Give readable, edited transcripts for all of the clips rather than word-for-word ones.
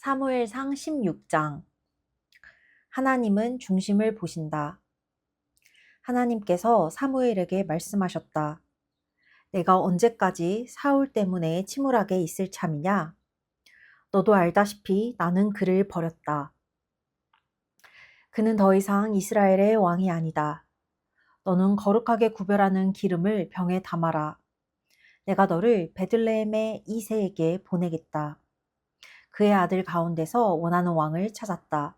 사무엘상 16장. 하나님은 중심을 보신다. 하나님께서 사무엘에게 말씀하셨다. 내가 언제까지 사울 때문에 침울하게 있을 참이냐? 너도 알다시피 나는 그를 버렸다. 그는 더 이상 이스라엘의 왕이 아니다. 너는 거룩하게 구별하는 기름을 병에 담아라. 내가 너를 베들레헴의 이새에게 보내겠다. 그의 아들 가운데서 원하는 왕을 찾았다.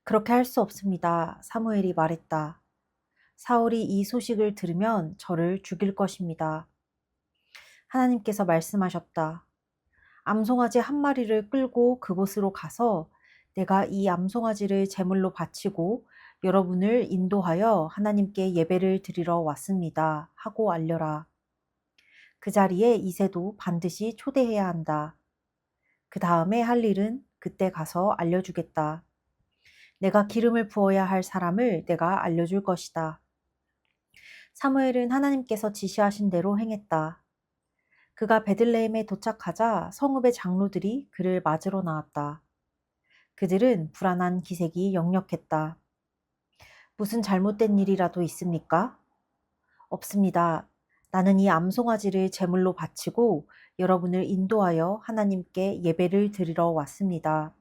그렇게 할 수 없습니다. 사무엘이 말했다. 사울이 이 소식을 들으면 저를 죽일 것입니다. 하나님께서 말씀하셨다. 암송아지 한 마리를 끌고 그곳으로 가서 내가 이 암송아지를 제물로 바치고 여러분을 인도하여 하나님께 예배를 드리러 왔습니다. 하고 알려라. 그 자리에 이새도 반드시 초대해야 한다. 그 다음에 할 일은 그때 가서 알려주겠다. 내가 기름을 부어야 할 사람을 내가 알려줄 것이다. 사무엘은 하나님께서 지시하신 대로 행했다. 그가 베들레헴에 도착하자 성읍의 장로들이 그를 맞으러 나왔다. 그들은 불안한 기색이 역력했다. 무슨 잘못된 일이라도 있습니까? 없습니다. 나는 이 암송아지를 제물로 바치고 여러분을 인도하여 하나님께 예배를 드리러 왔습니다.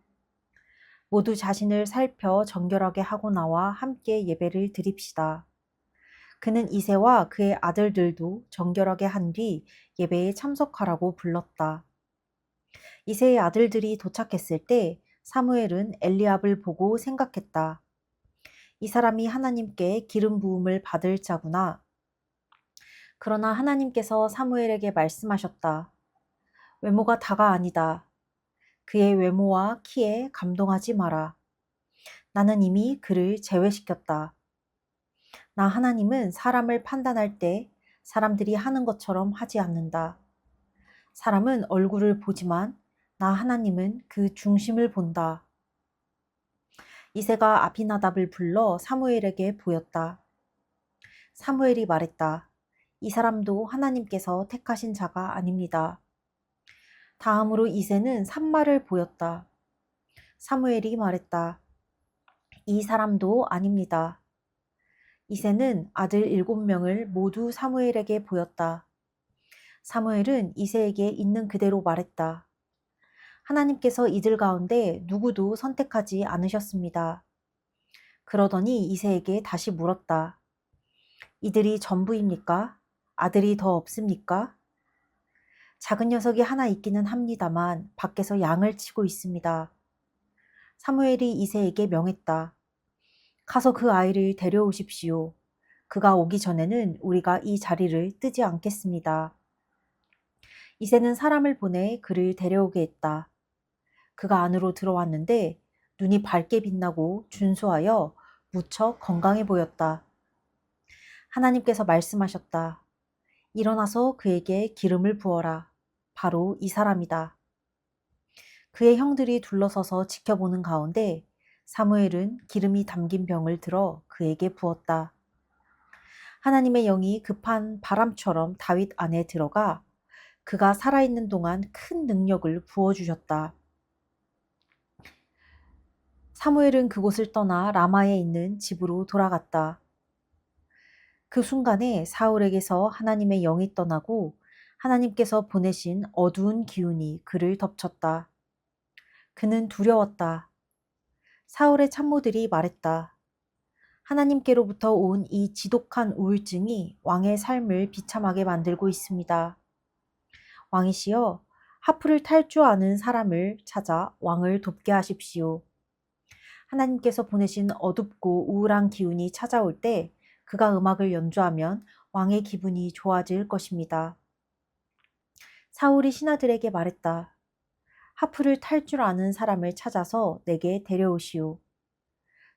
모두 자신을 살펴 정결하게 하고 나와 함께 예배를 드립시다. 그는 이새와 그의 아들들도 정결하게 한 뒤 예배에 참석하라고 불렀다. 이새의 아들들이 도착했을 때 사무엘은 엘리압을 보고 생각했다. 이 사람이 하나님께 기름 부음을 받을 자구나. 그러나 하나님께서 사무엘에게 말씀하셨다. 외모가 다가 아니다. 그의 외모와 키에 감동하지 마라. 나는 이미 그를 제외시켰다. 나 하나님은 사람을 판단할 때 사람들이 하는 것처럼 하지 않는다. 사람은 얼굴을 보지만 나 하나님은 그 중심을 본다. 이새가 아비나답을 불러 사무엘에게 보였다. 사무엘이 말했다. 이 사람도 하나님께서 택하신 자가 아닙니다. 다음으로 이새는 산마를 보였다. 사무엘이 말했다. 이 사람도 아닙니다. 이새는 아들 7명을 모두 사무엘에게 보였다. 사무엘은 이새에게 있는 그대로 말했다. 하나님께서 이들 가운데 누구도 선택하지 않으셨습니다. 그러더니 이새에게 다시 물었다. 이들이 전부입니까? 아들이 더 없습니까? 작은 녀석이 하나 있기는 합니다만 밖에서 양을 치고 있습니다. 사무엘이 이새에게 명했다. 가서 그 아이를 데려오십시오. 그가 오기 전에는 우리가 이 자리를 뜨지 않겠습니다. 이새는 사람을 보내 그를 데려오게 했다. 그가 안으로 들어왔는데 눈이 밝게 빛나고 준수하여 무척 건강해 보였다. 하나님께서 말씀하셨다. 일어나서 그에게 기름을 부어라. 바로 이 사람이다. 그의 형들이 둘러서서 지켜보는 가운데 사무엘은 기름이 담긴 병을 들어 그에게 부었다. 하나님의 영이 급한 바람처럼 다윗 안에 들어가 그가 살아있는 동안 큰 능력을 부어주셨다. 사무엘은 그곳을 떠나 라마에 있는 집으로 돌아갔다. 그 순간에 사울에게서 하나님의 영이 떠나고 하나님께서 보내신 어두운 기운이 그를 덮쳤다. 그는 두려웠다. 사울의 참모들이 말했다. 하나님께로부터 온 이 지독한 우울증이 왕의 삶을 비참하게 만들고 있습니다. 왕이시여, 하프를 탈 줄 아는 사람을 찾아 왕을 돕게 하십시오. 하나님께서 보내신 어둡고 우울한 기운이 찾아올 때 그가 음악을 연주하면 왕의 기분이 좋아질 것입니다. 사울이 신하들에게 말했다. 하프를 탈 줄 아는 사람을 찾아서 내게 데려오시오.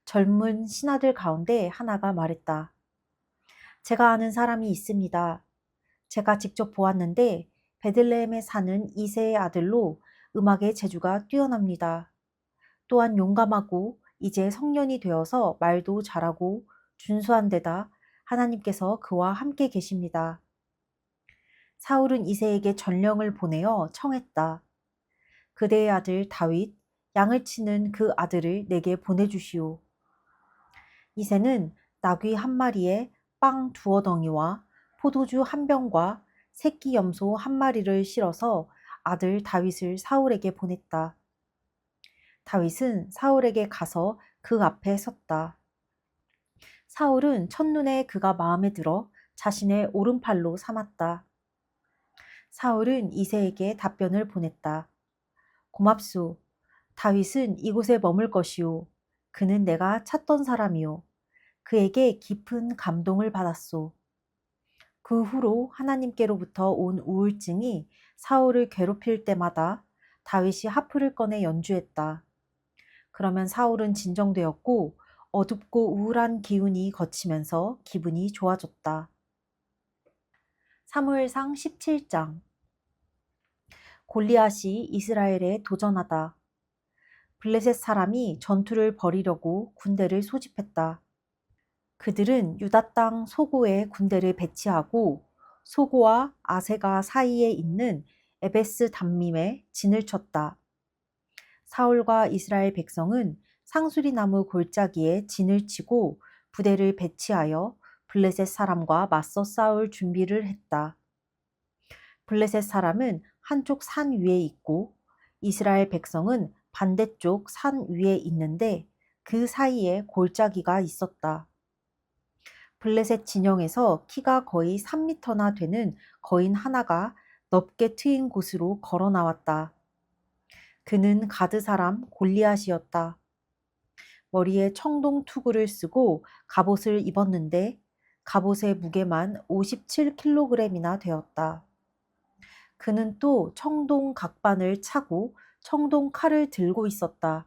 젊은 신하들 가운데 하나가 말했다. 제가 아는 사람이 있습니다. 제가 직접 보았는데 베들레헴에 사는 이새의 아들로 음악의 재주가 뛰어납니다. 또한 용감하고 이제 성년이 되어서 말도 잘하고 준수한 데다 하나님께서 그와 함께 계십니다. 사울은 이새에게 전령을 보내어 청했다. 그대의 아들 다윗, 양을 치는 그 아들을 내게 보내주시오. 이새는 나귀 한 마리에 빵 두어 덩이와 포도주 한 병과 새끼 염소 한 마리를 실어서 아들 다윗을 사울에게 보냈다. 다윗은 사울에게 가서 그 앞에 섰다. 사울은 첫눈에 그가 마음에 들어 자신의 오른팔로 삼았다. 사울은 이새에게 답변을 보냈다. 고맙소. 다윗은 이곳에 머물 것이오. 그는 내가 찾던 사람이오. 그에게 깊은 감동을 받았소. 그 후로 하나님께로부터 온 우울증이 사울을 괴롭힐 때마다 다윗이 하프를 꺼내 연주했다. 그러면 사울은 진정되었고 어둡고 우울한 기운이 거치면서 기분이 좋아졌다. 사무엘상 17장. 골리앗이 이스라엘에 도전하다. 블레셋 사람이 전투를 벌이려고 군대를 소집했다. 그들은 유다 땅 소고에 군대를 배치하고 소고와 아세가 사이에 있는 에베스 담밈에 진을 쳤다. 사울과 이스라엘 백성은 상수리나무 골짜기에 진을 치고 부대를 배치하여 블레셋 사람과 맞서 싸울 준비를 했다. 블레셋 사람은 한쪽 산 위에 있고 이스라엘 백성은 반대쪽 산 위에 있는데 그 사이에 골짜기가 있었다. 블레셋 진영에서 키가 거의 3미터나 되는 거인 하나가 넓게 트인 곳으로 걸어 나왔다. 그는 가드 사람 골리앗이었다. 머리에 청동 투구를 쓰고 갑옷을 입었는데 갑옷의 무게만 57kg이나 되었다. 그는 또 청동 각반을 차고 청동 칼을 들고 있었다.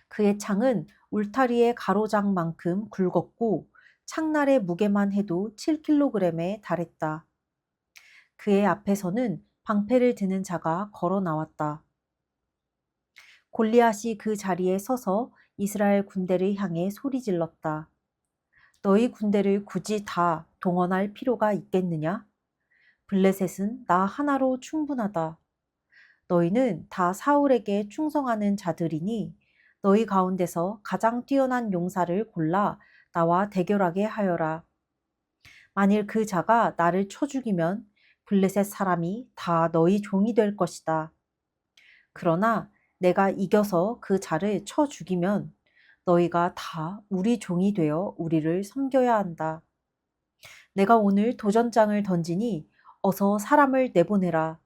그의 창은 울타리의 가로장만큼 굵었고 창날의 무게만 해도 7kg에 달했다. 그의 앞에서는 방패를 드는 자가 걸어 나왔다. 골리앗이 그 자리에 서서 이스라엘 군대를 향해 소리질렀다. 너희 군대를 굳이 다 동원할 필요가 있겠느냐? 블레셋은 나 하나로 충분하다. 너희는 다 사울에게 충성하는 자들이니 너희 가운데서 가장 뛰어난 용사를 골라 나와 대결하게 하여라. 만일 그 자가 나를 쳐 죽이면 블레셋 사람이 다 너희 종이 될 것이다. 그러나 내가 이겨서 그 자를 쳐 죽이면 너희가 다 우리 종이 되어 우리를 섬겨야 한다. 내가 오늘 도전장을 던지니 어서 사람을 내보내라.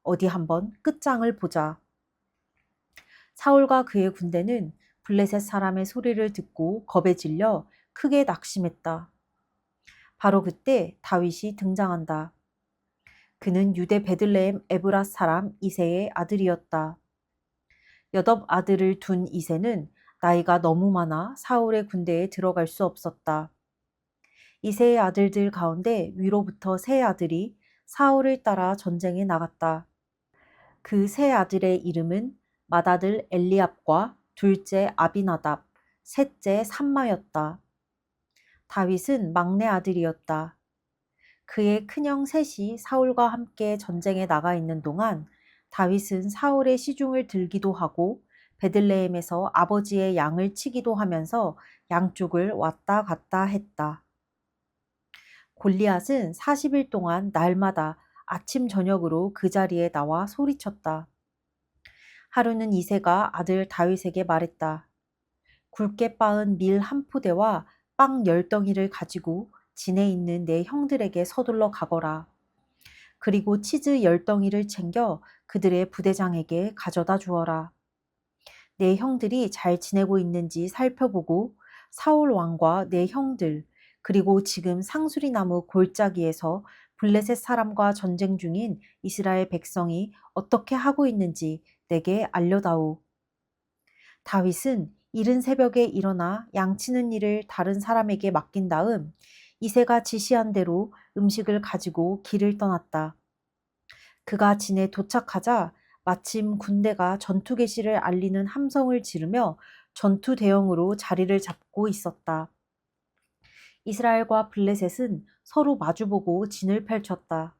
어디 한번 끝장을 보자. 사울과 그의 군대는 블레셋 사람의 소리를 듣고 겁에 질려 크게 낙심했다. 바로 그때 다윗이 등장한다. 그는 유대 베들레헴 에브라 사람 이새의 아들이었다. 8 아들을 둔 이새는 나이가 너무 많아 사울의 군대에 들어갈 수 없었다. 이새의 아들들 가운데 위로부터 3 아들이 사울을 따라 전쟁에 나갔다. 그 3 아들의 이름은 맏아들 엘리압과 둘째 아비나답, 셋째 삼마였다. 다윗은 막내 아들이었다. 그의 큰형 셋이 사울과 함께 전쟁에 나가 있는 동안 다윗은 사울의 시중을 들기도 하고 베들레헴에서 아버지의 양을 치기도 하면서 양쪽을 왔다 갔다 했다. 골리앗은 40일 동안 날마다 아침 저녁으로 그 자리에 나와 소리쳤다. 하루는 이새가 아들 다윗에게 말했다. 굵게 빻은 밀 1포대와 빵 10덩이를 가지고 진에 있는 내 형들에게 서둘러 가거라. 그리고 치즈 10덩이를 챙겨 그들의 부대장에게 가져다 주어라. 내 형들이 잘 지내고 있는지 살펴보고 사울 왕과 내 형들, 그리고 지금 상수리나무 골짜기에서 블레셋 사람과 전쟁 중인 이스라엘 백성이 어떻게 하고 있는지 내게 알려다오. 다윗은 이른 새벽에 일어나 양치는 일을 다른 사람에게 맡긴 다음 이새가 지시한 대로 음식을 가지고 길을 떠났다. 그가 진에 도착하자 마침 군대가 전투 개시를 알리는 함성을 지르며 전투 대형으로 자리를 잡고 있었다. 이스라엘과 블레셋은 서로 마주보고 진을 펼쳤다.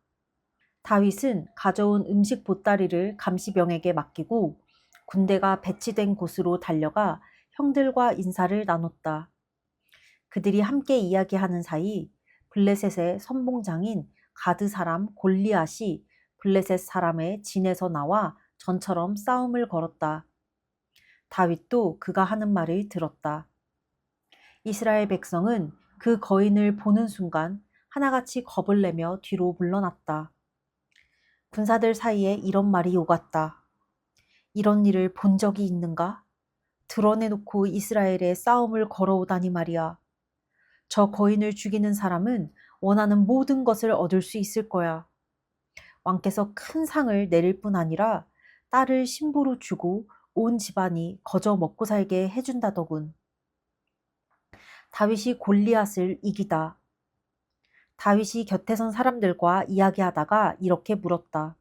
다윗은 가져온 음식 보따리를 감시병에게 맡기고 군대가 배치된 곳으로 달려가 형들과 인사를 나눴다. 그들이 함께 이야기하는 사이 블레셋의 선봉장인 가드 사람 골리앗이 블레셋 사람의 진에서 나와 전처럼 싸움을 걸었다. 다윗도 그가 하는 말을 들었다. 이스라엘 백성은 그 거인을 보는 순간 하나같이 겁을 내며 뒤로 물러났다. 군사들 사이에 이런 말이 오갔다. 이런 일을 본 적이 있는가? 드러내놓고 이스라엘에 싸움을 걸어오다니 말이야. 저 거인을 죽이는 사람은 원하는 모든 것을 얻을 수 있을 거야. 왕께서 큰 상을 내릴 뿐 아니라 딸을 신부로 주고 온 집안이 거저 먹고 살게 해준다더군. 다윗이 골리앗을 이기다. 다윗이 곁에 선 사람들과 이야기하다가 이렇게 물었다.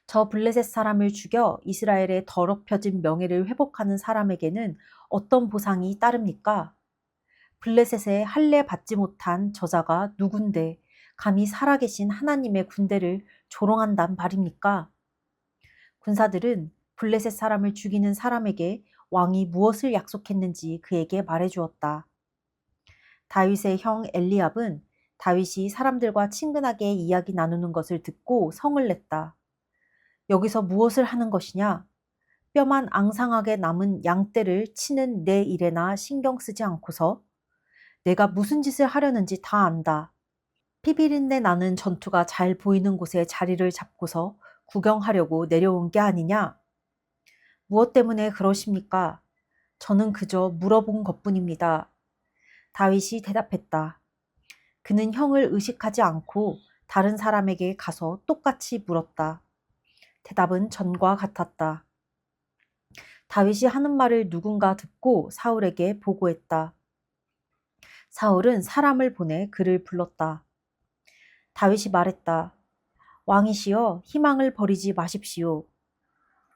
저 블레셋 사람을 죽여 이스라엘의 더럽혀진 명예를 회복하는 사람에게는 어떤 보상이 따릅니까? 블레셋에 할례 받지 못한 저자가 누군데 감히 살아계신 하나님의 군대를 조롱한단 말입니까? 군사들은 블레셋 사람을 죽이는 사람에게 왕이 무엇을 약속했는지 그에게 말해주었다. 다윗의 형 엘리압은 다윗이 사람들과 친근하게 이야기 나누는 것을 듣고 성을 냈다. 여기서 무엇을 하는 것이냐? 뼈만 앙상하게 남은 양떼를 치는 내 일에나 신경 쓰지 않고서 내가 무슨 짓을 하려는지 다 안다. 피비린내 나는 전투가 잘 보이는 곳에 자리를 잡고서 구경하려고 내려온 게 아니냐? 무엇 때문에 그러십니까? 저는 그저 물어본 것뿐입니다. 다윗이 대답했다. 그는 형을 의식하지 않고 다른 사람에게 가서 똑같이 물었다. 대답은 전과 같았다. 다윗이 하는 말을 누군가 듣고 사울에게 보고했다. 사울은 사람을 보내 그를 불렀다. 다윗이 말했다. 왕이시여 희망을 버리지 마십시오.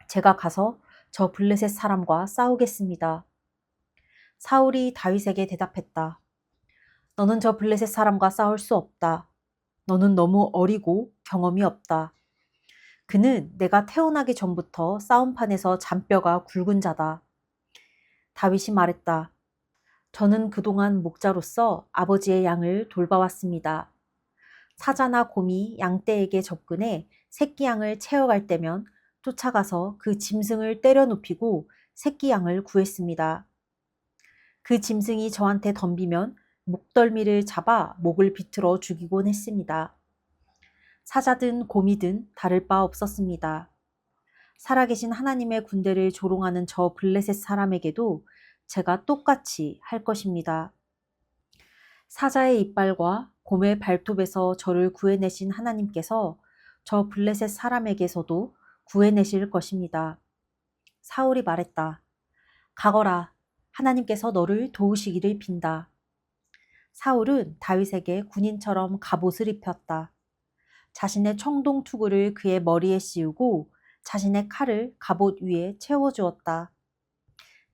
제가 가서 저 블레셋 사람과 싸우겠습니다. 사울이 다윗에게 대답했다. 너는 저 블레셋 사람과 싸울 수 없다. 너는 너무 어리고 경험이 없다. 그는 내가 태어나기 전부터 싸움판에서 잔뼈가 굵은 자다. 다윗이 말했다. 저는 그동안 목자로서 아버지의 양을 돌봐왔습니다. 사자나 곰이 양떼에게 접근해 새끼 양을 채워갈 때면 쫓아가서 그 짐승을 때려 눕히고 새끼 양을 구했습니다. 그 짐승이 저한테 덤비면 목덜미를 잡아 목을 비틀어 죽이곤 했습니다. 사자든 곰이든 다를 바 없었습니다. 살아계신 하나님의 군대를 조롱하는 저 블레셋 사람에게도 제가 똑같이 할 것입니다. 사자의 이빨과 곰의 발톱에서 저를 구해내신 하나님께서 저 블레셋 사람에게서도 구해내실 것입니다. 사울이 말했다. 가거라. 하나님께서 너를 도우시기를 빈다. 사울은 다윗에게 군인처럼 갑옷을 입혔다. 자신의 청동 투구를 그의 머리에 씌우고 자신의 칼을 갑옷 위에 채워주었다.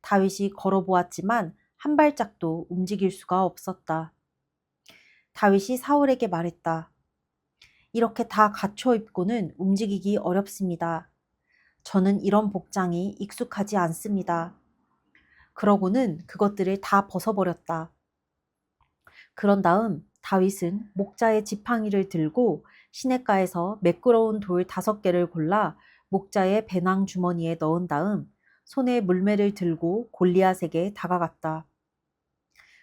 다윗이 걸어보았지만 한 발짝도 움직일 수가 없었다. 다윗이 사울에게 말했다. 이렇게 다 갖춰 입고는 움직이기 어렵습니다. 저는 이런 복장이 익숙하지 않습니다. 그러고는 그것들을 다 벗어버렸다. 그런 다음 다윗은 목자의 지팡이를 들고 시냇가에서 매끄러운 돌 5개를 골라 목자의 배낭 주머니에 넣은 다음 손에 물매를 들고 골리앗에게 다가갔다.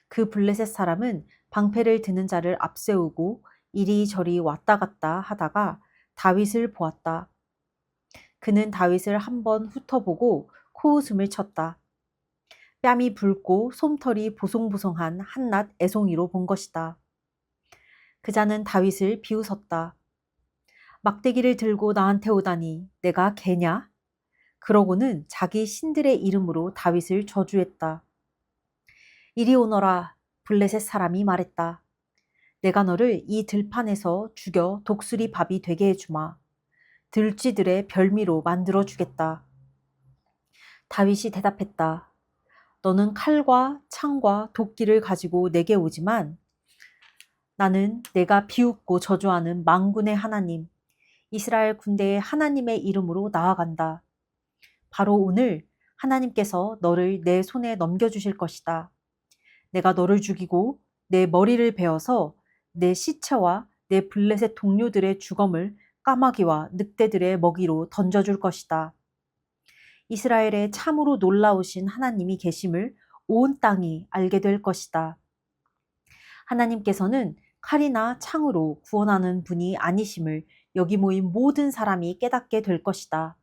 그 블레셋 사람은 방패를 드는 자를 앞세우고 이리저리 왔다 갔다 하다가 다윗을 보았다. 그는 다윗을 한번 훑어보고 코웃음을 쳤다. 뺨이 붉고 솜털이 보송보송한 한낱 애송이로 본 것이다. 그자는 다윗을 비웃었다. 막대기를 들고 나한테 오다니 내가 개냐? 그러고는 자기 신들의 이름으로 다윗을 저주했다. 이리 오너라. 블레셋 사람이 말했다. 내가 너를 이 들판에서 죽여 독수리 밥이 되게 해주마. 들쥐들의 별미로 만들어 주겠다. 다윗이 대답했다. 너는 칼과 창과 도끼를 가지고 내게 오지만 나는 내가 비웃고 저주하는 만군의 하나님, 이스라엘 군대의 하나님의 이름으로 나아간다. 바로 오늘 하나님께서 너를 내 손에 넘겨주실 것이다. 내가 너를 죽이고 내 머리를 베어서 내 시체와 내 블레셋 동료들의 주검을 까마귀와 늑대들의 먹이로 던져줄 것이다. 이스라엘에 참으로 놀라우신 하나님이 계심을 온 땅이 알게 될 것이다. 하나님께서는 칼이나 창으로 구원하는 분이 아니심을 여기 모인 모든 사람이 깨닫게 될 것이다.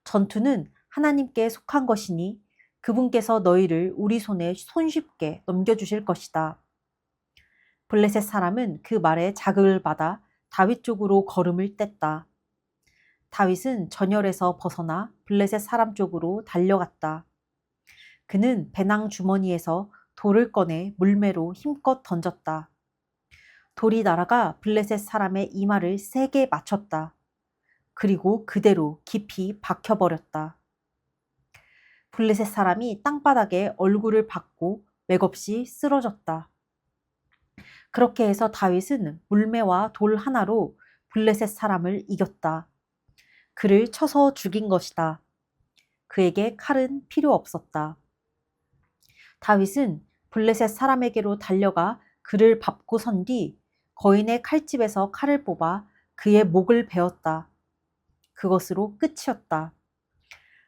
전투는 하나님께 속한 것이니 그분께서 너희를 우리 손에 손쉽게 넘겨주실 것이다. 블레셋 사람은 그 말에 자극을 받아 다윗 쪽으로 걸음을 뗐다. 다윗은 전열에서 벗어나 블레셋 사람 쪽으로 달려갔다. 그는 배낭 주머니에서 돌을 꺼내 물매로 힘껏 던졌다. 돌이 날아가 블레셋 사람의 이마를 세게 맞췄다. 그리고 그대로 깊이 박혀버렸다. 블레셋 사람이 땅바닥에 얼굴을 박고 맥없이 쓰러졌다. 그렇게 해서 다윗은 물매와 돌 하나로 블레셋 사람을 이겼다. 그를 쳐서 죽인 것이다. 그에게 칼은 필요 없었다. 다윗은 블레셋 사람에게로 달려가 그를 밟고 선 뒤 거인의 칼집에서 칼을 뽑아 그의 목을 베었다. 그것으로 끝이었다.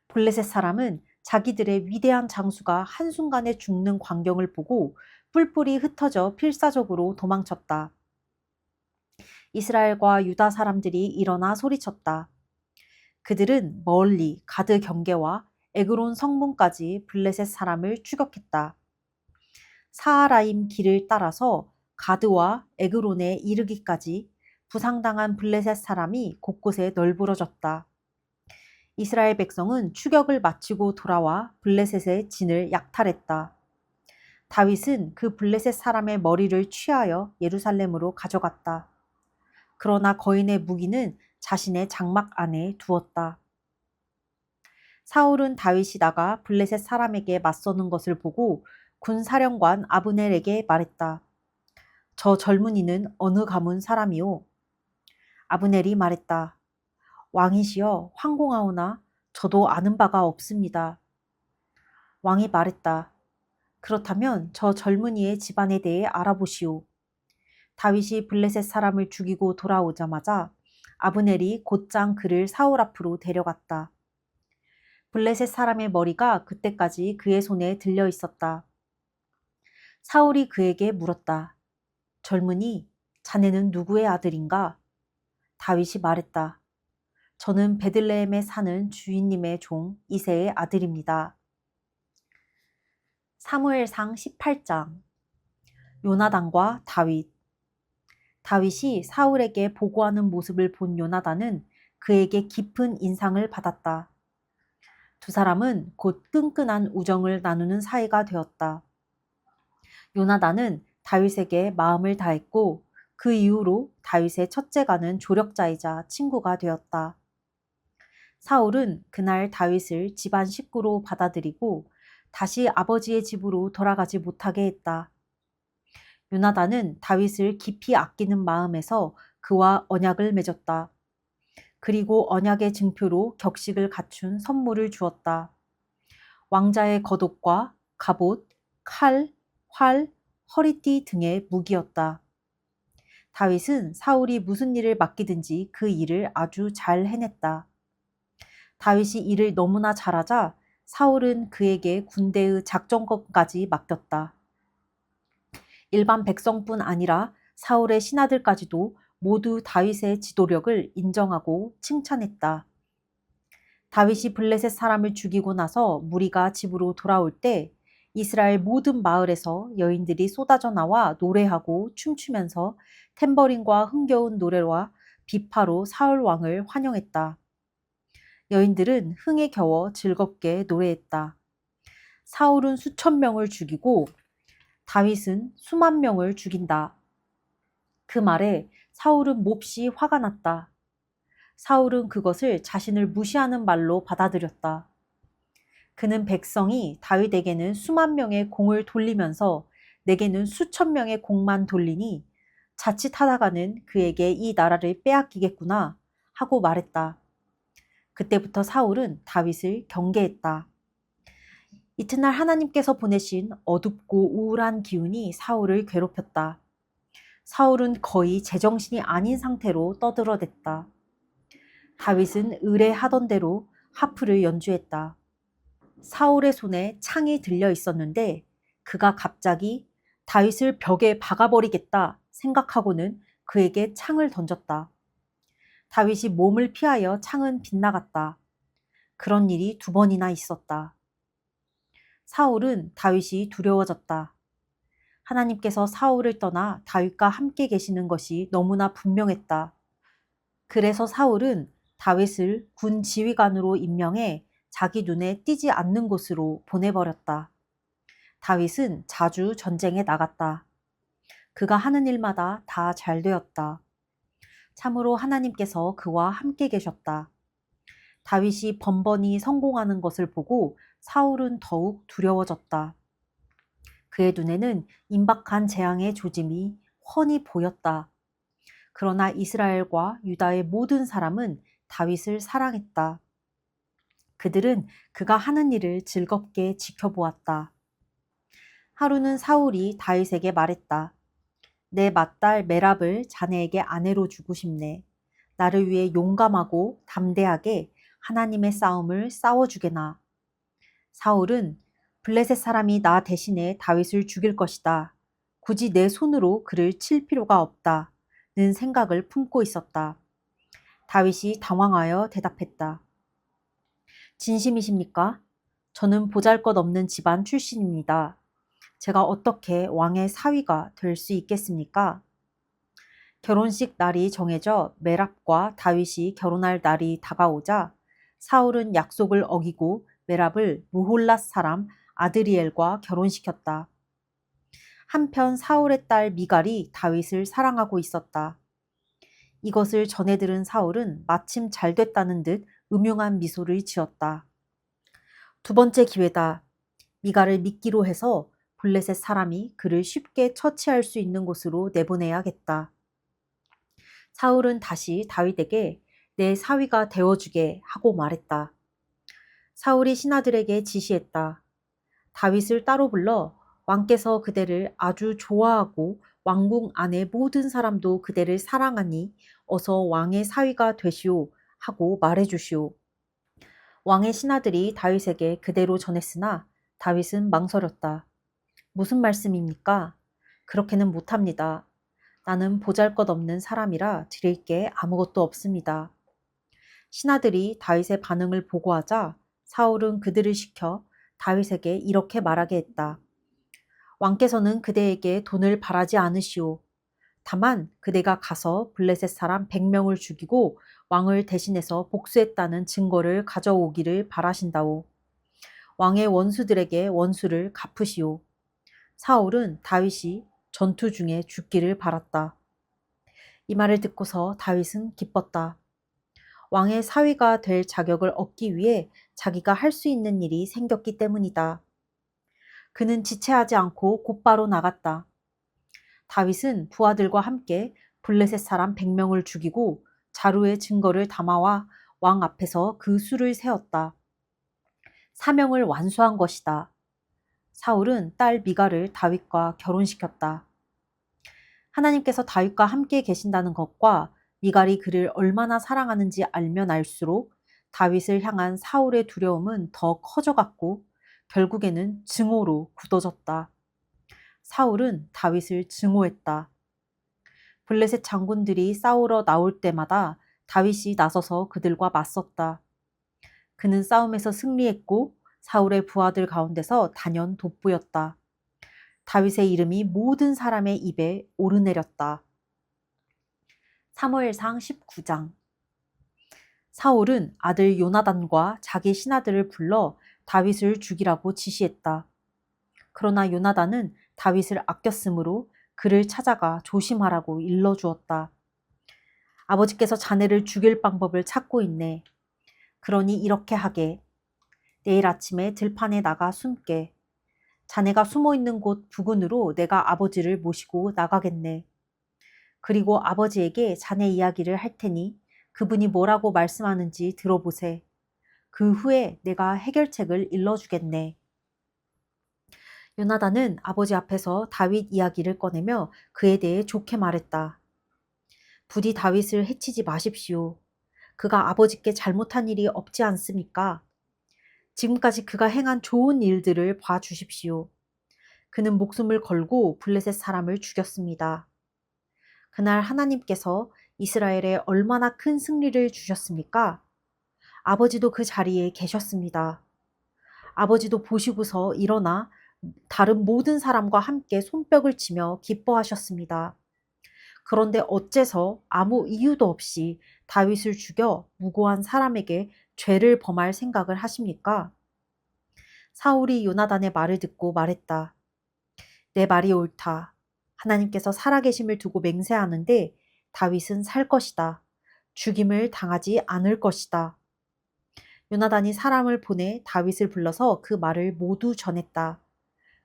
블레셋 사람은 자기들의 위대한 장수가 한순간에 죽는 광경을 보고 뿔뿔이 흩어져 필사적으로 도망쳤다. 이스라엘과 유다 사람들이 일어나 소리쳤다. 그들은 멀리 가드 경계와 에그론 성문까지 블레셋 사람을 추격했다. 사하라임 길을 따라서 가드와 에그론에 이르기까지 부상당한 블레셋 사람이 곳곳에 널브러졌다. 이스라엘 백성은 추격을 마치고 돌아와 블레셋의 진을 약탈했다. 다윗은 그 블레셋 사람의 머리를 취하여 예루살렘으로 가져갔다. 그러나 거인의 무기는 자신의 장막 안에 두었다. 사울은 다윗이 나가 블레셋 사람에게 맞서는 것을 보고 군사령관 아브넬에게 말했다. 저 젊은이는 어느 가문 사람이오? 아브넬이 말했다. 왕이시여 황공하오나 저도 아는 바가 없습니다. 왕이 말했다. 그렇다면 저 젊은이의 집안에 대해 알아보시오. 다윗이 블레셋 사람을 죽이고 돌아오자마자 아브넬이 곧장 그를 사울 앞으로 데려갔다. 블레셋 사람의 머리가 그때까지 그의 손에 들려 있었다. 사울이 그에게 물었다. 젊은이, 자네는 누구의 아들인가? 다윗이 말했다. 저는 베들레헴에 사는 주인님의 종 이새의 아들입니다. 사무엘상 18장. 요나단과 다윗. 다윗이 사울에게 보고하는 모습을 본 요나단은 그에게 깊은 인상을 받았다. 두 사람은 곧 끈끈한 우정을 나누는 사이가 되었다. 요나단은 다윗에게 마음을 다했고 그 이후로 다윗의 첫째가는 조력자이자 친구가 되었다. 사울은 그날 다윗을 집안 식구로 받아들이고 다시 아버지의 집으로 돌아가지 못하게 했다. 요나단은 다윗을 깊이 아끼는 마음에서 그와 언약을 맺었다. 그리고 언약의 증표로 격식을 갖춘 선물을 주었다. 왕자의 겉옷과 갑옷, 칼, 활, 허리띠 등의 무기였다. 다윗은 사울이 무슨 일을 맡기든지 그 일을 아주 잘 해냈다. 다윗이 일을 너무나 잘하자 사울은 그에게 군대의 작전권까지 맡겼다. 일반 백성뿐 아니라 사울의 신하들까지도 모두 다윗의 지도력을 인정하고 칭찬했다. 다윗이 블레셋 사람을 죽이고 나서 무리가 집으로 돌아올 때 이스라엘 모든 마을에서 여인들이 쏟아져 나와 노래하고 춤추면서 탬버린과 흥겨운 노래와 비파로 사울 왕을 환영했다. 여인들은 흥에 겨워 즐겁게 노래했다. 사울은 수천 명을 죽이고 다윗은 수만 명을 죽인다. 그 말에 사울은 몹시 화가 났다. 사울은 그것을 자신을 무시하는 말로 받아들였다. 그는 백성이 다윗에게는 수만 명의 공을 돌리면서 내게는 수천 명의 공만 돌리니 자칫하다가는 그에게 이 나라를 빼앗기겠구나 하고 말했다. 그때부터 사울은 다윗을 경계했다. 이튿날 하나님께서 보내신 어둡고 우울한 기운이 사울을 괴롭혔다. 사울은 거의 제정신이 아닌 상태로 떠들어댔다. 다윗은 의뢰하던 대로 하프를 연주했다. 사울의 손에 창이 들려 있었는데 그가 갑자기 다윗을 벽에 박아버리겠다 생각하고는 그에게 창을 던졌다. 다윗이 몸을 피하여 창은 빗나갔다. 그런 일이 2번이나 있었다. 사울은 다윗이 두려워졌다. 하나님께서 사울을 떠나 다윗과 함께 계시는 것이 너무나 분명했다. 그래서 사울은 다윗을 군 지휘관으로 임명해 자기 눈에 띄지 않는 곳으로 보내버렸다. 다윗은 자주 전쟁에 나갔다. 그가 하는 일마다 다 잘 되었다. 참으로 하나님께서 그와 함께 계셨다. 다윗이 번번이 성공하는 것을 보고 사울은 더욱 두려워졌다. 그의 눈에는 임박한 재앙의 조짐이 훤히 보였다. 그러나 이스라엘과 유다의 모든 사람은 다윗을 사랑했다. 그들은 그가 하는 일을 즐겁게 지켜보았다. 하루는 사울이 다윗에게 말했다. 내 맏딸 메랍을 자네에게 아내로 주고 싶네. 나를 위해 용감하고 담대하게 하나님의 싸움을 싸워주게나. 사울은 블레셋 사람이 나 대신에 다윗을 죽일 것이다. 굳이 내 손으로 그를 칠 필요가 없다. 는 생각을 품고 있었다. 다윗이 당황하여 대답했다. 진심이십니까? 저는 보잘것없는 집안 출신입니다. 제가 어떻게 왕의 사위가 될 수 있겠습니까? 결혼식 날이 정해져 메랍과 다윗이 결혼할 날이 다가오자 사울은 약속을 어기고 메랍을 무홀랏 사람 아드리엘과 결혼시켰다. 한편 사울의 딸 미갈이 다윗을 사랑하고 있었다. 이것을 전해 들은 사울은 마침 잘 됐다는 듯 음흉한 미소를 지었다. 2번째 기회다. 미갈을 믿기로 해서 블레셋 사람이 그를 쉽게 처치할 수 있는 곳으로 내보내야겠다. 사울은 다시 다윗에게 내 사위가 되어주게 하고 말했다. 사울이 신하들에게 지시했다. 다윗을 따로 불러 왕께서 그대를 아주 좋아하고 왕궁 안의 모든 사람도 그대를 사랑하니 어서 왕의 사위가 되시오 하고 말해주시오. 왕의 신하들이 다윗에게 그대로 전했으나 다윗은 망설였다. 무슨 말씀입니까? 그렇게는 못합니다. 나는 보잘것없는 사람이라 드릴 게 아무것도 없습니다. 신하들이 다윗의 반응을 보고하자 사울은 그들을 시켜 다윗에게 이렇게 말하게 했다. 왕께서는 그대에게 돈을 바라지 않으시오. 다만 그대가 가서 블레셋 사람 100명을 죽이고 왕을 대신해서 복수했다는 증거를 가져오기를 바라신다오. 왕의 원수들에게 원수를 갚으시오. 사울은 다윗이 전투 중에 죽기를 바랐다. 이 말을 듣고서 다윗은 기뻤다. 왕의 사위가 될 자격을 얻기 위해 자기가 할 수 있는 일이 생겼기 때문이다. 그는 지체하지 않고 곧바로 나갔다. 다윗은 부하들과 함께 블레셋 사람 100명을 죽이고 자루에 증거를 담아와 왕 앞에서 그 수를 세었다. 사명을 완수한 것이다. 사울은 딸 미갈을 다윗과 결혼시켰다. 하나님께서 다윗과 함께 계신다는 것과 미갈이 그를 얼마나 사랑하는지 알면 알수록 다윗을 향한 사울의 두려움은 더 커져갔고 결국에는 증오로 굳어졌다. 사울은 다윗을 증오했다. 블레셋 장군들이 싸우러 나올 때마다 다윗이 나서서 그들과 맞섰다. 그는 싸움에서 승리했고 사울의 부하들 가운데서 단연 돋보였다. 다윗의 이름이 모든 사람의 입에 오르내렸다. 사무엘상 19장. 사울은 아들 요나단과 자기 신하들을 불러 다윗을 죽이라고 지시했다. 그러나 요나단은 다윗을 아꼈으므로 그를 찾아가 조심하라고 일러주었다. 아버지께서 자네를 죽일 방법을 찾고 있네. 그러니 이렇게 하게. 내일 아침에 들판에 나가 숨게. 자네가 숨어있는 곳 부근으로 내가 아버지를 모시고 나가겠네. 그리고 아버지에게 자네 이야기를 할 테니 그분이 뭐라고 말씀하는지 들어보세. 그 후에 내가 해결책을 일러주겠네. 요나단은 아버지 앞에서 다윗 이야기를 꺼내며 그에 대해 좋게 말했다. 부디 다윗을 해치지 마십시오. 그가 아버지께 잘못한 일이 없지 않습니까? 지금까지 그가 행한 좋은 일들을 봐주십시오. 그는 목숨을 걸고 블레셋 사람을 죽였습니다. 그날 하나님께서 이스라엘에 얼마나 큰 승리를 주셨습니까? 아버지도 그 자리에 계셨습니다. 아버지도 보시고서 일어나 다른 모든 사람과 함께 손뼉을 치며 기뻐하셨습니다. 그런데 어째서 아무 이유도 없이 다윗을 죽여 무고한 사람에게 죄를 범할 생각을 하십니까? 사울이 요나단의 말을 듣고 말했다. 내 말이 옳다. 하나님께서 살아계심을 두고 맹세하는데 다윗은 살 것이다. 죽임을 당하지 않을 것이다. 요나단이 사람을 보내 다윗을 불러서 그 말을 모두 전했다.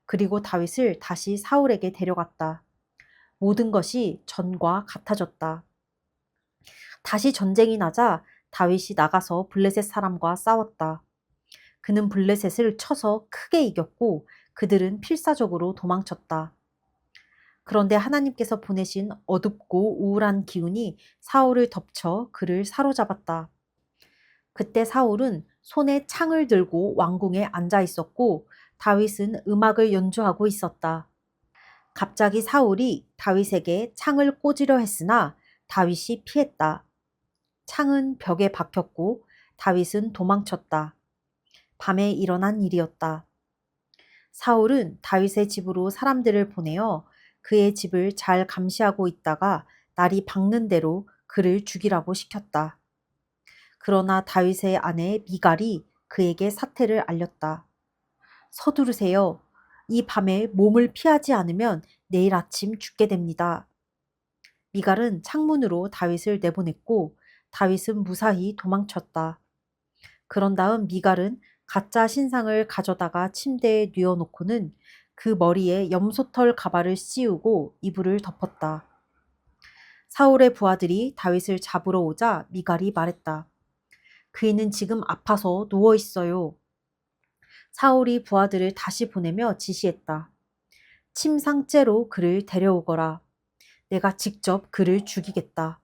그리고 다윗을 다시 사울에게 데려갔다. 모든 것이 전과 같아졌다. 다시 전쟁이 나자 다윗이 나가서 블레셋 사람과 싸웠다. 그는 블레셋을 쳐서 크게 이겼고 그들은 필사적으로 도망쳤다. 그런데 하나님께서 보내신 어둡고 우울한 기운이 사울을 덮쳐 그를 사로잡았다. 그때 사울은 손에 창을 들고 왕궁에 앉아 있었고 다윗은 음악을 연주하고 있었다. 갑자기 사울이 다윗에게 창을 꽂으려 했으나 다윗이 피했다. 창은 벽에 박혔고 다윗은 도망쳤다. 밤에 일어난 일이었다. 사울은 다윗의 집으로 사람들을 보내어 그의 집을 잘 감시하고 있다가 날이 밝는 대로 그를 죽이라고 시켰다. 그러나 다윗의 아내 미갈이 그에게 사태를 알렸다. 서두르세요. 이 밤에 몸을 피하지 않으면 내일 아침 죽게 됩니다. 미갈은 창문으로 다윗을 내보냈고 다윗은 무사히 도망쳤다. 그런 다음 미갈은 가짜 신상을 가져다가 침대에 뉘어놓고는 그 머리에 염소털 가발을 씌우고 이불을 덮었다. 사울의 부하들이 다윗을 잡으러 오자 미갈이 말했다. 그이는 지금 아파서 누워 있어요. 사울이 부하들을 다시 보내며 지시했다. 침상째로 그를 데려오거라. 내가 직접 그를 죽이겠다.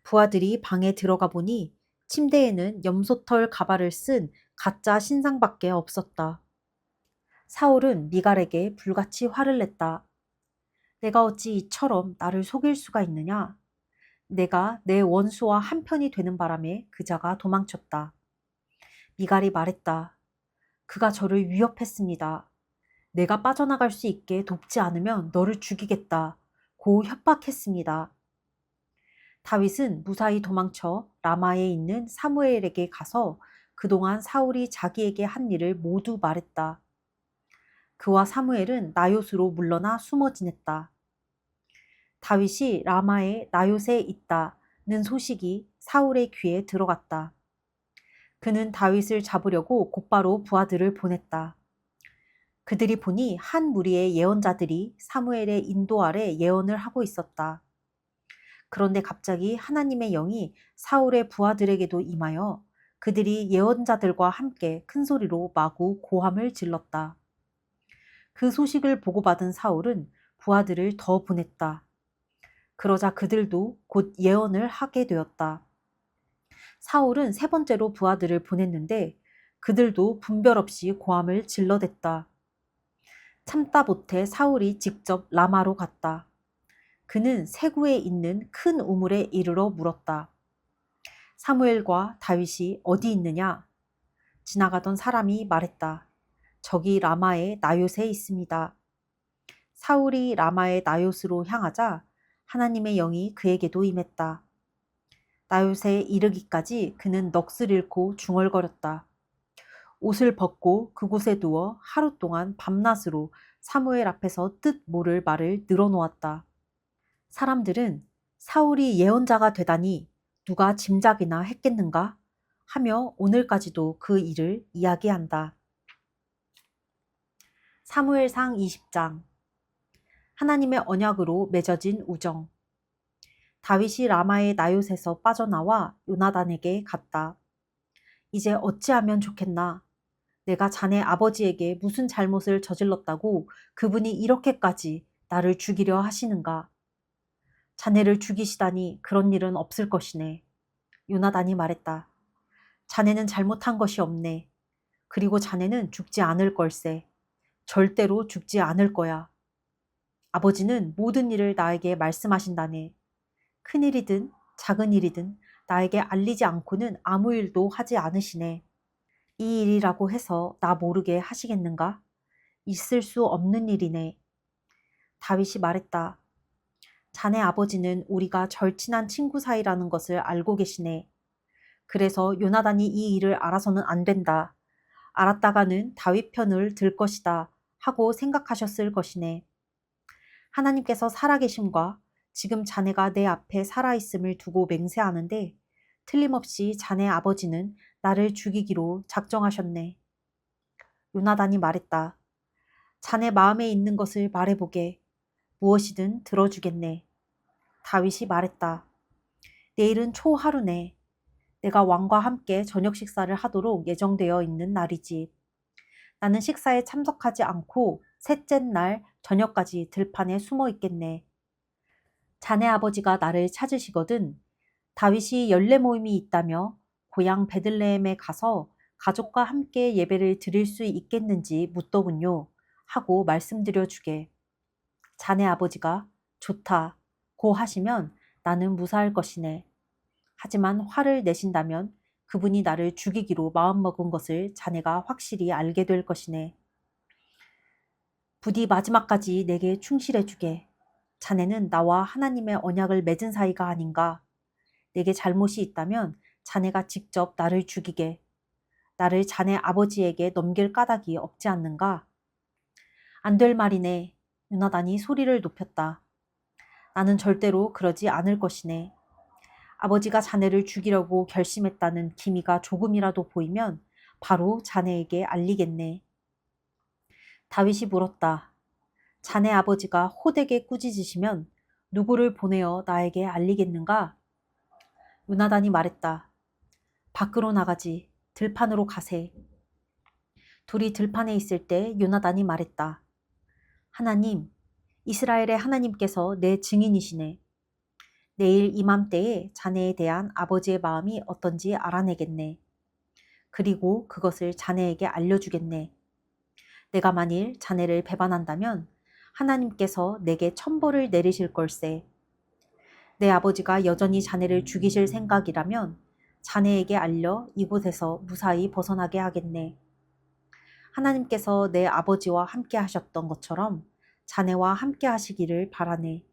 부하들이 방에 들어가 보니 침대에는 염소털 가발을 쓴 가짜 신상밖에 없었다. 사울은 미갈에게 불같이 화를 냈다. 내가 어찌 이처럼 나를 속일 수가 있느냐? 내가 내 원수와 한편이 되는 바람에 그자가 도망쳤다. 미갈이 말했다. 그가 저를 위협했습니다. 내가 빠져나갈 수 있게 돕지 않으면 너를 죽이겠다. 고 협박했습니다. 다윗은 무사히 도망쳐 라마에 있는 사무엘에게 가서 그동안 사울이 자기에게 한 일을 모두 말했다. 그와 사무엘은 나요스로 물러나 숨어 지냈다. 다윗이 라마에 나요스에 있다는 소식이 사울의 귀에 들어갔다. 그는 다윗을 잡으려고 곧바로 부하들을 보냈다. 그들이 보니 한 무리의 예언자들이 사무엘의 인도 아래 예언을 하고 있었다. 그런데 갑자기 하나님의 영이 사울의 부하들에게도 임하여 그들이 예언자들과 함께 큰 소리로 마구 고함을 질렀다. 그 소식을 보고받은 사울은 부하들을 더 보냈다. 그러자 그들도 곧 예언을 하게 되었다. 사울은 세 번째로 부하들을 보냈는데 그들도 분별 없이 고함을 질러댔다. 참다 못해 사울이 직접 라마로 갔다. 그는 세구에 있는 큰 우물에 이르러 물었다. 사무엘과 다윗이 어디 있느냐? 지나가던 사람이 말했다. 저기 라마의 나요스에 있습니다. 사울이 라마의 나요스로 향하자 하나님의 영이 그에게도 임했다. 나요스에 이르기까지 그는 넋을 잃고 중얼거렸다. 옷을 벗고 그곳에 누워 하루 동안 밤낮으로 사무엘 앞에서 뜻 모를 말을 늘어놓았다. 사람들은 사울이 예언자가 되다니 누가 짐작이나 했겠는가? 하며 오늘까지도 그 일을 이야기한다. 사무엘상 20장 하나님의 언약으로 맺어진 우정. 다윗이 라마의 나요새서 빠져나와 요나단에게 갔다. 이제 어찌하면 좋겠나? 내가 자네 아버지에게 무슨 잘못을 저질렀다고 그분이 이렇게까지 나를 죽이려 하시는가? 자네를 죽이시다니 그런 일은 없을 것이네. 요나단이 말했다. 자네는 잘못한 것이 없네. 그리고 자네는 죽지 않을 걸세. 절대로 죽지 않을 거야. 아버지는 모든 일을 나에게 말씀하신다네. 큰 일이든 작은 일이든 나에게 알리지 않고는 아무 일도 하지 않으시네. 이 일이라고 해서 나 모르게 하시겠는가? 있을 수 없는 일이네. 다윗이 말했다. 자네 아버지는 우리가 절친한 친구 사이라는 것을 알고 계시네. 그래서 요나단이 이 일을 알아서는 안 된다. 알았다가는 다윗 편을 들 것이다 하고 생각하셨을 것이네. 하나님께서 살아계심과 지금 자네가 내 앞에 살아있음을 두고 맹세하는데 틀림없이 자네 아버지는 나를 죽이기로 작정하셨네. 요나단이 말했다. 자네 마음에 있는 것을 말해보게. 무엇이든 들어주겠네. 다윗이 말했다. 내일은 초하루네. 내가 왕과 함께 저녁 식사를 하도록 예정되어 있는 날이지. 나는 식사에 참석하지 않고 셋째 날 저녁까지 들판에 숨어 있겠네. 자네 아버지가 나를 찾으시거든 다윗이 연례 모임이 있다며 고향 베들레헴에 가서 가족과 함께 예배를 드릴 수 있겠는지 묻더군요. 하고 말씀드려 주게. 자네 아버지가 좋다 고 하시면 나는 무사할 것이네. 하지만 화를 내신다면 그분이 나를 죽이기로 마음먹은 것을 자네가 확실히 알게 될 것이네. 부디 마지막까지 내게 충실해 주게. 자네는 나와 하나님의 언약을 맺은 사이가 아닌가. 내게 잘못이 있다면 자네가 직접 나를 죽이게. 나를 자네 아버지에게 넘길 까닭이 없지 않는가? 안 될 말이네. 요나단이 소리를 높였다. 나는 절대로 그러지 않을 것이네. 아버지가 자네를 죽이려고 결심했다는 기미가 조금이라도 보이면 바로 자네에게 알리겠네. 다윗이 물었다. 자네 아버지가 호되게 꾸짖으시면 누구를 보내어 나에게 알리겠는가? 요나단이 말했다. 밖으로 나가지. 들판으로 가세. 둘이 들판에 있을 때 요나단이 말했다. 하나님, 이스라엘의 하나님께서 내 증인이시네. 내일 이맘때에 자네에 대한 아버지의 마음이 어떤지 알아내겠네. 그리고 그것을 자네에게 알려주겠네. 내가 만일 자네를 배반한다면 하나님께서 내게 천벌을 내리실 걸세. 내 아버지가 여전히 자네를 죽이실 생각이라면 자네에게 알려 이곳에서 무사히 벗어나게 하겠네. 하나님께서 내 아버지와 함께 하셨던 것처럼 자네와 함께 하시기를 바라네.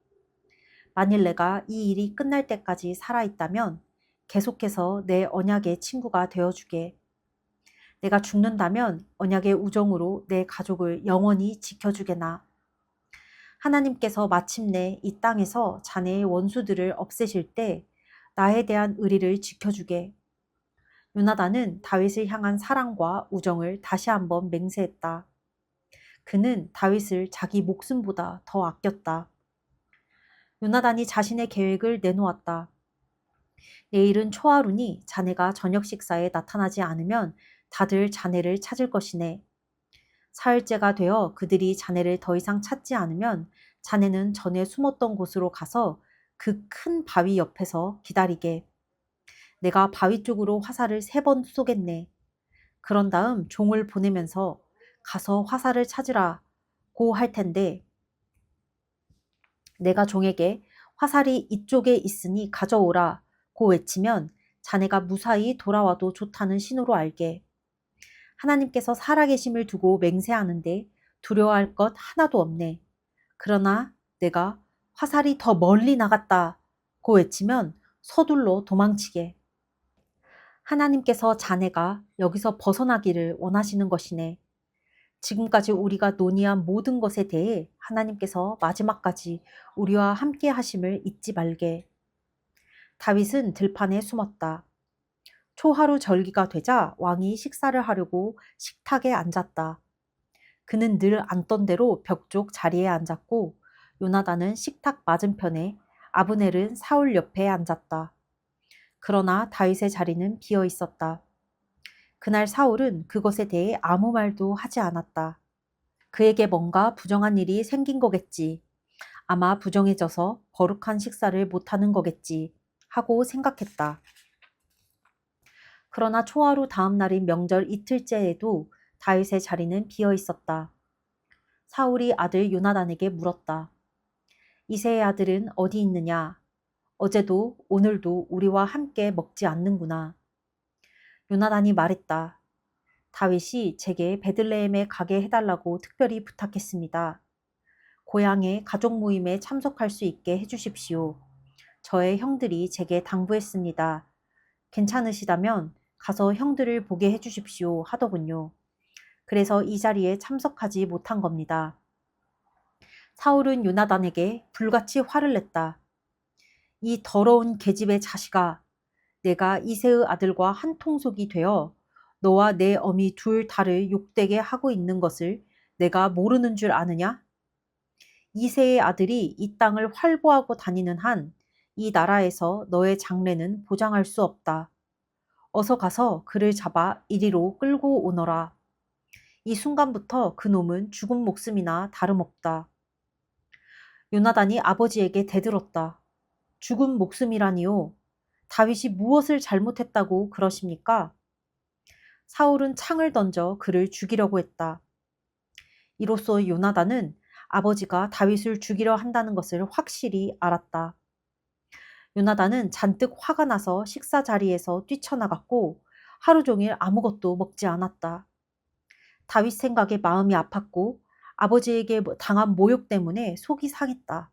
만일 내가 이 일이 끝날 때까지 살아있다면 계속해서 내 언약의 친구가 되어주게. 내가 죽는다면 언약의 우정으로 내 가족을 영원히 지켜주게나. 하나님께서 마침내 이 땅에서 자네의 원수들을 없애실 때 나에 대한 의리를 지켜주게. 요나단은 다윗을 향한 사랑과 우정을 다시 한번 맹세했다. 그는 다윗을 자기 목숨보다 더 아꼈다. 요나단이 자신의 계획을 내놓았다. 내일은 초하루니 자네가 저녁 식사에 나타나지 않으면 다들 자네를 찾을 것이네. 사흘째가 되어 그들이 자네를 더 이상 찾지 않으면 자네는 전에 숨었던 곳으로 가서 그 큰 바위 옆에서 기다리게. 내가 바위 쪽으로 화살을 3번 쏘겠네. 그런 다음 종을 보내면서 가서 화살을 찾으라 고 할 텐데 내가 종에게 화살이 이쪽에 있으니 가져오라 고 외치면 자네가 무사히 돌아와도 좋다는 신호로 알게. 하나님께서 살아계심을 두고 맹세하는데 두려워할 것 하나도 없네. 그러나 내가 화살이 더 멀리 나갔다 고 외치면 서둘러 도망치게. 하나님께서 자네가 여기서 벗어나기를 원하시는 것이네. 지금까지 우리가 논의한 모든 것에 대해 하나님께서 마지막까지 우리와 함께 하심을 잊지 말게. 다윗은 들판에 숨었다. 초하루 절기가 되자 왕이 식사를 하려고 식탁에 앉았다. 그는 늘 앉던 대로 벽 쪽 자리에 앉았고 요나단은 식탁 맞은편에 아브넬은 사울 옆에 앉았다. 그러나 다윗의 자리는 비어 있었다. 그날 사울은 그것에 대해 아무 말도 하지 않았다. 그에게 뭔가 부정한 일이 생긴 거겠지. 아마 부정해져서 거룩한 식사를 못하는 거겠지 하고 생각했다. 그러나 초하루 다음 날인 명절 이틀째에도 다윗의 자리는 비어 있었다. 사울이 아들 요나단에게 물었다. 이새의 아들은 어디 있느냐? 어제도 오늘도 우리와 함께 먹지 않는구나. 요나단이 말했다. 다윗이 제게 베들레헴에 가게 해달라고 특별히 부탁했습니다. 고향의 가족 모임에 참석할 수 있게 해주십시오. 저의 형들이 제게 당부했습니다. 괜찮으시다면 가서 형들을 보게 해주십시오 하더군요. 그래서 이 자리에 참석하지 못한 겁니다. 사울은 요나단에게 불같이 화를 냈다. 이 더러운 계집의 자식아, 내가 이새의 아들과 한 통속이 되어 너와 내 어미 둘 다를 욕되게 하고 있는 것을 내가 모르는 줄 아느냐? 이새의 아들이 이 땅을 활보하고 다니는 한 이 나라에서 너의 장래는 보장할 수 없다. 어서 가서 그를 잡아 이리로 끌고 오너라. 이 순간부터 그 놈은 죽은 목숨이나 다름없다. 요나단이 아버지에게 대들었다. 죽은 목숨이라니요. 다윗이 무엇을 잘못했다고 그러십니까? 사울은 창을 던져 그를 죽이려고 했다. 이로써 요나단은 아버지가 다윗을 죽이려 한다는 것을 확실히 알았다. 요나단은 잔뜩 화가 나서 식사 자리에서 뛰쳐나갔고 하루 종일 아무것도 먹지 않았다. 다윗 생각에 마음이 아팠고 아버지에게 당한 모욕 때문에 속이 상했다.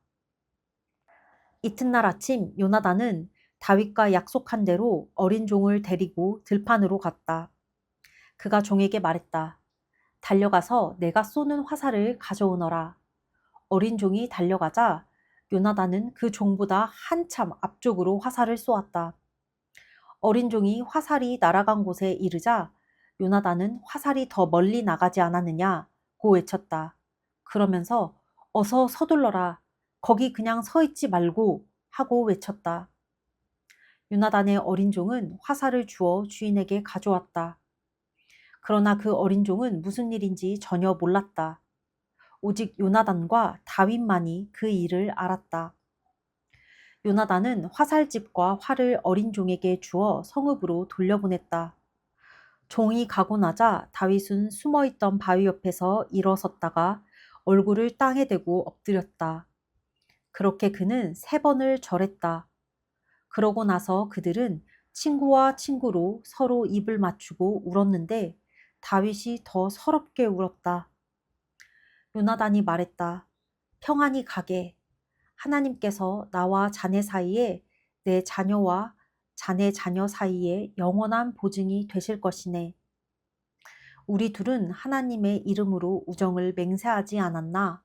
이튿날 아침 요나단은 다윗과 약속한 대로 어린 종을 데리고 들판으로 갔다. 그가 종에게 말했다. 달려가서 내가 쏘는 화살을 가져오너라. 어린 종이 달려가자 요나단은 그 종보다 한참 앞쪽으로 화살을 쏘았다. 어린 종이 화살이 날아간 곳에 이르자 요나단은 화살이 더 멀리 나가지 않았느냐고 외쳤다. 그러면서 어서 서둘러라. 거기 그냥 서 있지 말고 하고 외쳤다. 요나단의 어린 종은 화살을 주어 주인에게 가져왔다. 그러나 그 어린 종은 무슨 일인지 전혀 몰랐다. 오직 요나단과 다윗만이 그 일을 알았다. 요나단은 화살집과 활을 어린 종에게 주어 성읍으로 돌려보냈다. 종이 가고 나자 다윗은 숨어있던 바위 옆에서 일어섰다가 얼굴을 땅에 대고 엎드렸다. 그렇게 그는 3번을 절했다. 그러고 나서 그들은 친구와 친구로 서로 입을 맞추고 울었는데 다윗이 더 서럽게 울었다. 요나단이 말했다. 평안히 가게. 하나님께서 나와 자네 사이에 내 자녀와 자네 자녀 사이에 영원한 보증이 되실 것이네. 우리 둘은 하나님의 이름으로 우정을 맹세하지 않았나?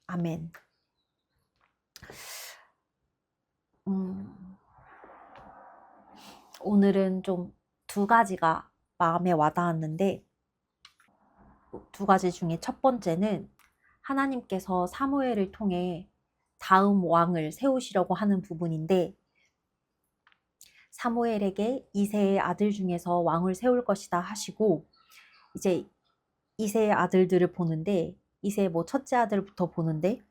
아멘. 오늘은 좀 2가지가 마음에 와닿았는데 2가지 중에 첫 번째는 하나님께서 사무엘을 통해 다음 왕을 세우시려고 하는 부분인데 사무엘에게 이새의 아들 중에서 왕을 세울 것이다 하시고 이제 이새의 아들들을 보는데 이새의 첫째 아들부터 보는데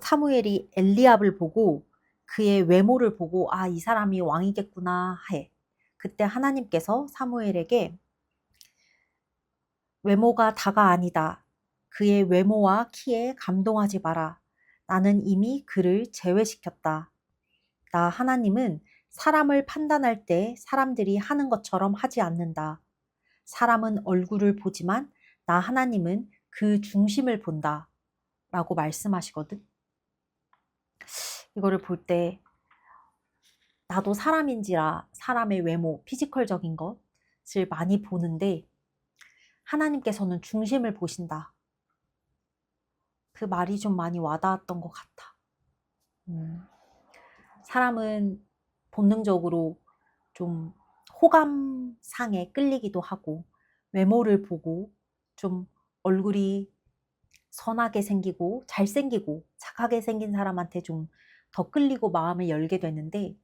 사무엘이 엘리압을 보고 그의 외모를 보고 아, 이 사람이 왕이겠구나 해. 그때 하나님께서 사무엘에게 외모가 다가 아니다. 그의 외모와 키에 감동하지 마라. 나는 이미 그를 제외시켰다. 나 하나님은 사람을 판단할 때 사람들이 하는 것처럼 하지 않는다. 사람은 얼굴을 보지만 나 하나님은 그 중심을 본다. 라고 말씀하시거든. 이거를 볼 때 나도 사람인지라 사람의 외모, 피지컬적인 것을 많이 보는데 하나님께서는 중심을 보신다. 그 말이 좀 많이 와닿았던 것 같아. 사람은 본능적으로 좀 호감상에 끌리기도 하고 외모를 보고 좀 얼굴이 선하게 생기고 잘생기고 착하게 생긴 사람한테 좀 더 끌리고 마음을 열게 되는데,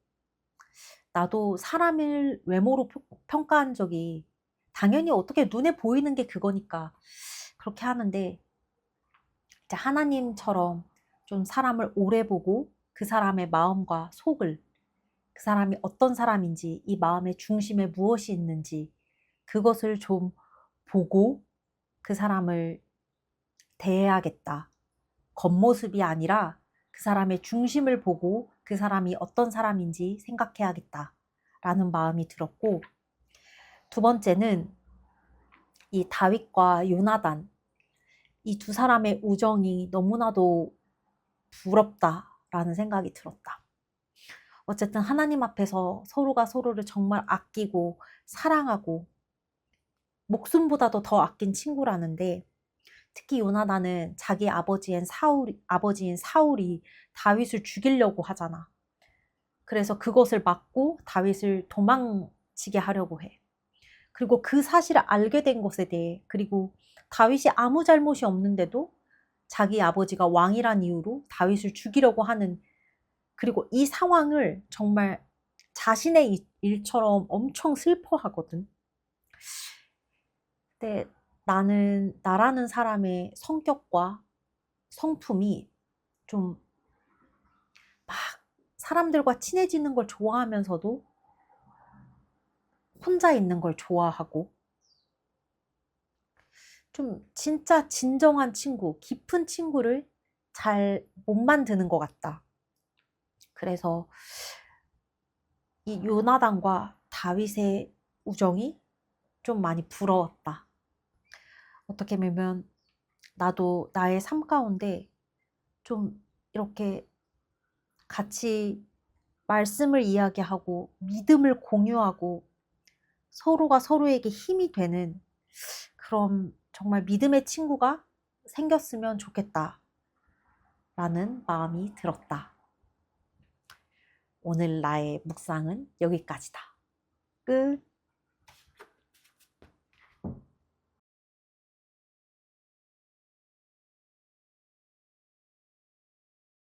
나도 사람을 외모로 평가한 적이, 당연히 어떻게 눈에 보이는 게 그거니까 그렇게 하는데, 이제 하나님처럼 좀 사람을 오래 보고 그 사람의 마음과 속을, 그 사람이 어떤 사람인지, 이 마음의 중심에 무엇이 있는지 그것을 좀 보고 그 사람을 대해야겠다. 겉모습이 아니라 그 사람의 중심을 보고 그 사람이 어떤 사람인지 생각해야겠다 라는 마음이 들었고, 두 번째는 이 다윗과 요나단, 이 두 사람의 우정이 너무나도 부럽다라는 생각이 들었다. 어쨌든 하나님 앞에서 서로가 서로를 정말 아끼고 사랑하고 목숨보다도 더 아낀 친구라는데, 특히 요나단은 자기 아버지인 사울이 다윗을 죽이려고 하잖아. 그래서 그것을 막고 다윗을 도망치게 하려고 해. 그리고 그 사실을 알게 된 것에 대해, 그리고 다윗이 아무 잘못이 없는데도 자기 아버지가 왕이란 이유로 다윗을 죽이려고 하는, 그리고 이 상황을 정말 자신의 일처럼 엄청 슬퍼하거든. 근데 나라는 사람의 성격과 성품이 좀 막 사람들과 친해지는 걸 좋아하면서도 혼자 있는 걸 좋아하고, 좀 진짜 진정한 친구, 깊은 친구를 잘 못 만드는 것 같다. 그래서 이 요나단과 다윗의 우정이 좀 많이 부러웠다. 어떻게 보면 나도 나의 삶 가운데 좀 이렇게 같이 말씀을 이야기하고 믿음을 공유하고 서로가 서로에게 힘이 되는 그런 정말 믿음의 친구가 생겼으면 좋겠다 라는 마음이 들었다. 오늘 나의 묵상은 여기까지다. 끝.